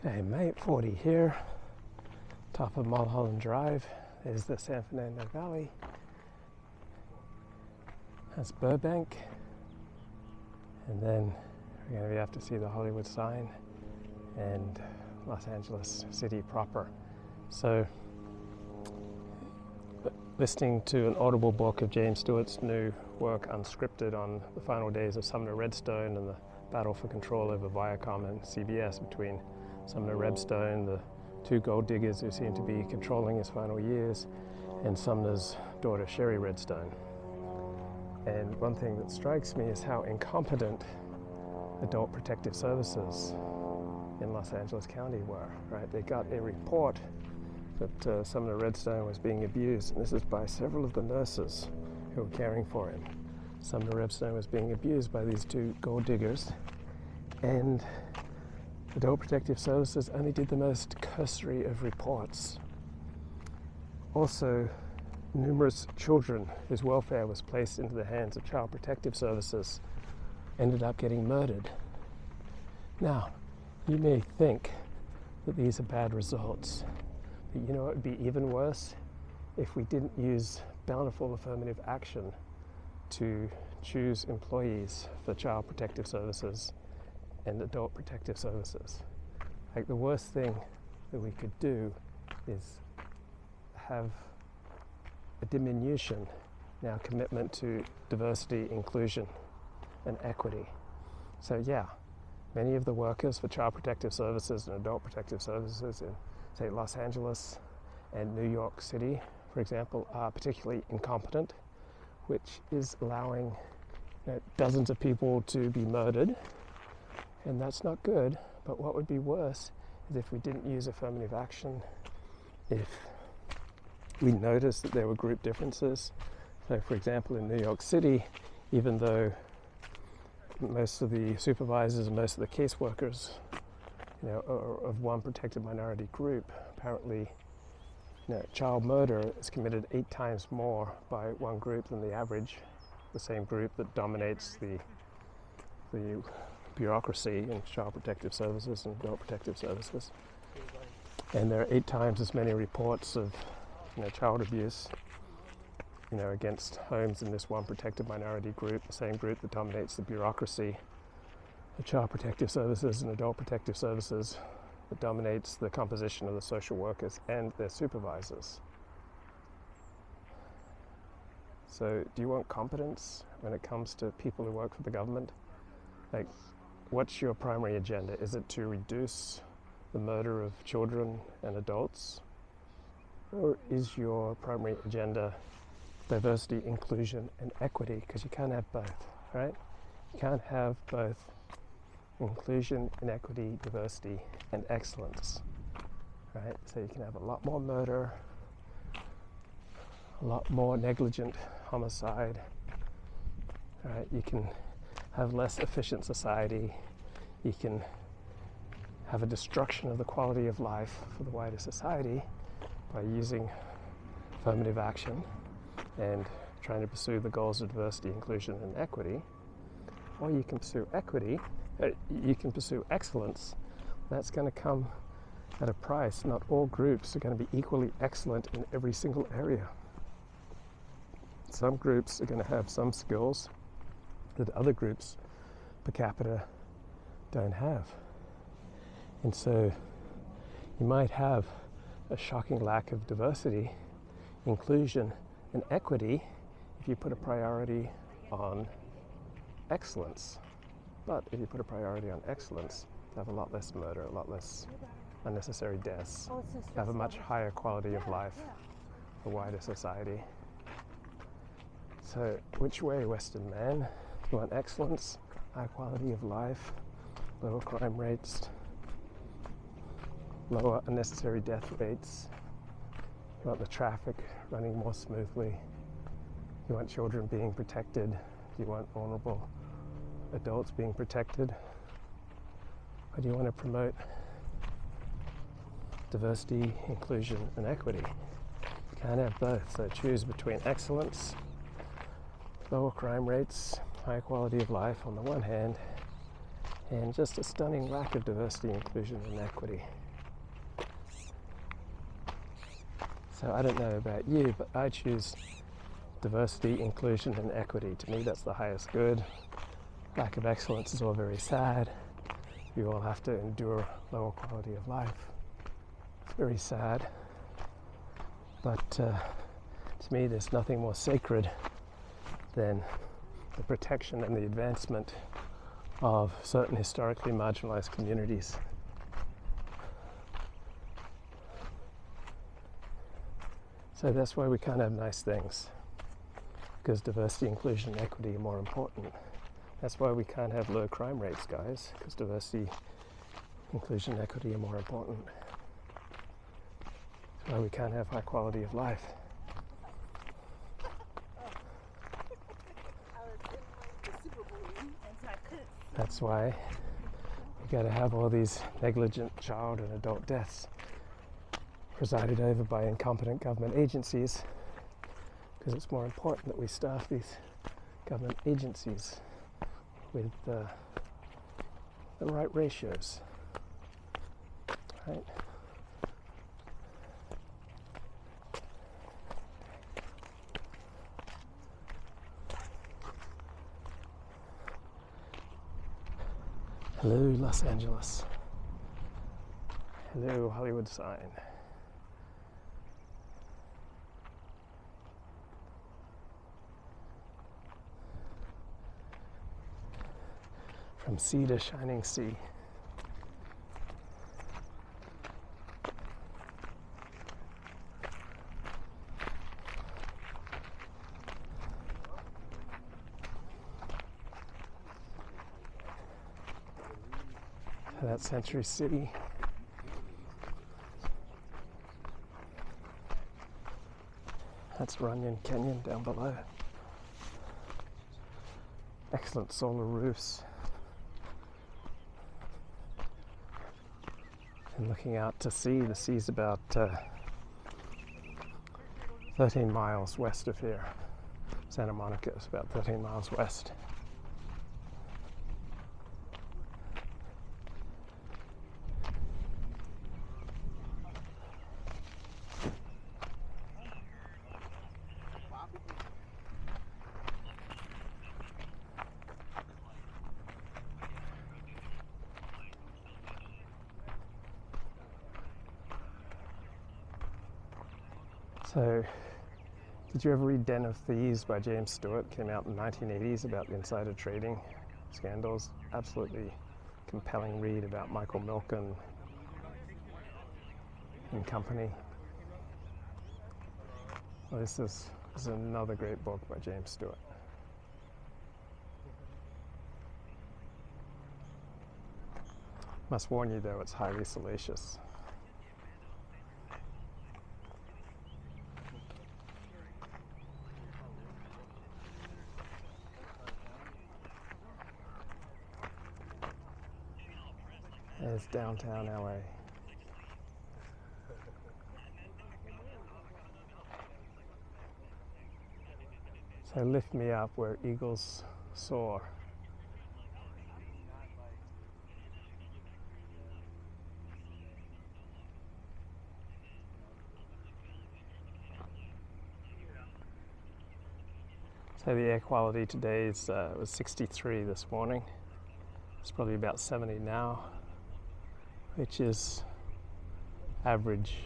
Okay, mate, 40 here, top of Mulholland Drive. There's the San Fernando Valley. That's Burbank. And then we're going to have to see the Hollywood sign and Los Angeles City proper. So, listening to an audible book of James Stewart's new work, Unscripted, on the final days of Sumner Redstone and the battle for control over Viacom and CBS between Sumner Redstone, the two gold diggers who seem to be controlling his final years, and Sumner's daughter, Sherry Redstone. And one thing that strikes me is how incompetent Adult Protective Services in Los Angeles County were, right? They got a report that Sumner Redstone was being abused, and this is by several of the nurses who were caring for him. Sumner Redstone was being abused by these two gold diggers, and Adult Protective Services only did the most cursory of reports. Also, numerous children whose welfare was placed into the hands of Child Protective Services ended up getting murdered. Now, you may think that these are bad results, but you know it would be even worse if we didn't use bountiful affirmative action to choose employees for Child Protective Services and Adult Protective Services. Like, the worst thing that we could do is have a diminution in our commitment to diversity, inclusion, and equity. So yeah, many of the workers for Child Protective Services and Adult Protective Services in, say, Los Angeles and New York City, for example, are particularly incompetent, which is allowing dozens of people to be murdered, and that's not good. But what would be worse is if we didn't use affirmative action, if we noticed that there were group differences. So, for example, in New York City, even though most of the supervisors and most of the caseworkers, are of one protected minority group, apparently, child murder is committed 8 times more by one group than the average, the same group that dominates the bureaucracy in Child Protective Services and Adult Protective Services. And there are 8 times as many reports of child abuse, against homes in this one protected minority group, the same group that dominates the bureaucracy, the Child Protective Services and Adult Protective Services, that dominates the composition of the social workers and their supervisors. So, do you want competence when it comes to people who work for the government? Like, what's your primary agenda? Is it to reduce the murder of children and adults? Or is your primary agenda diversity, inclusion, and equity? Because you can't have both, right? You can't have both inclusion, inequity, diversity, and excellence, right? So you can have a lot more murder, a lot more negligent homicide, right? You can have less efficient society. You can have a destruction of the quality of life for the wider society by using affirmative action and trying to pursue the goals of diversity, inclusion, and equity. Or you can pursue equity, you can pursue excellence. That's going to come at a price. Not all groups are going to be equally excellent in every single area. Some groups are going to have some skills that other groups per capita don't have. And so you might have a shocking lack of diversity, inclusion, and equity if you put a priority on excellence. But if you put a priority on excellence, you have a lot less murder, a lot less unnecessary deaths, have a much higher quality of life for wider society. So, which way, Western man? You want excellence, high quality of life, lower crime rates, lower unnecessary death rates. You want the traffic running more smoothly. You want children being protected. You want vulnerable adults being protected. Or do you want to promote diversity, inclusion, and equity? You can't have both, so choose between excellence, lower crime rates, high quality of life on the one hand, and just a stunning lack of diversity, inclusion, and equity. So I don't know about you, but I choose diversity, inclusion, and equity. To me, that's the highest good. Lack of excellence is all very sad. You all have to endure lower quality of life. It's very sad. But to me, there's nothing more sacred than the protection and the advancement of certain historically marginalized communities. So that's why we can't have nice things, because diversity, inclusion, and equity are more important. That's why we can't have low crime rates, guys, because diversity, inclusion, and equity are more important. That's why we can't have high quality of life. That's why we got to have all these negligent child and adult deaths presided over by incompetent government agencies, because it's more important that we staff these government agencies with the right ratios, right? Hello, Los Angeles. Hello, Hollywood sign. From sea to shining sea. That's Century City. That's Runyon Canyon down below. Excellent solar roofs. And looking out to sea, the sea's about 13 miles west of here. Santa Monica is about 13 miles west. So, did you ever read Den of Thieves by James Stewart? Came out in the 1980s about the insider trading scandals. Absolutely compelling read about Michael Milken and company. Well, this is another great book by James Stewart. Must warn you though, it's highly salacious. It's downtown LA. So lift me up where eagles soar. So the air quality today is was 63 this morning. It's probably about 70 now, which is average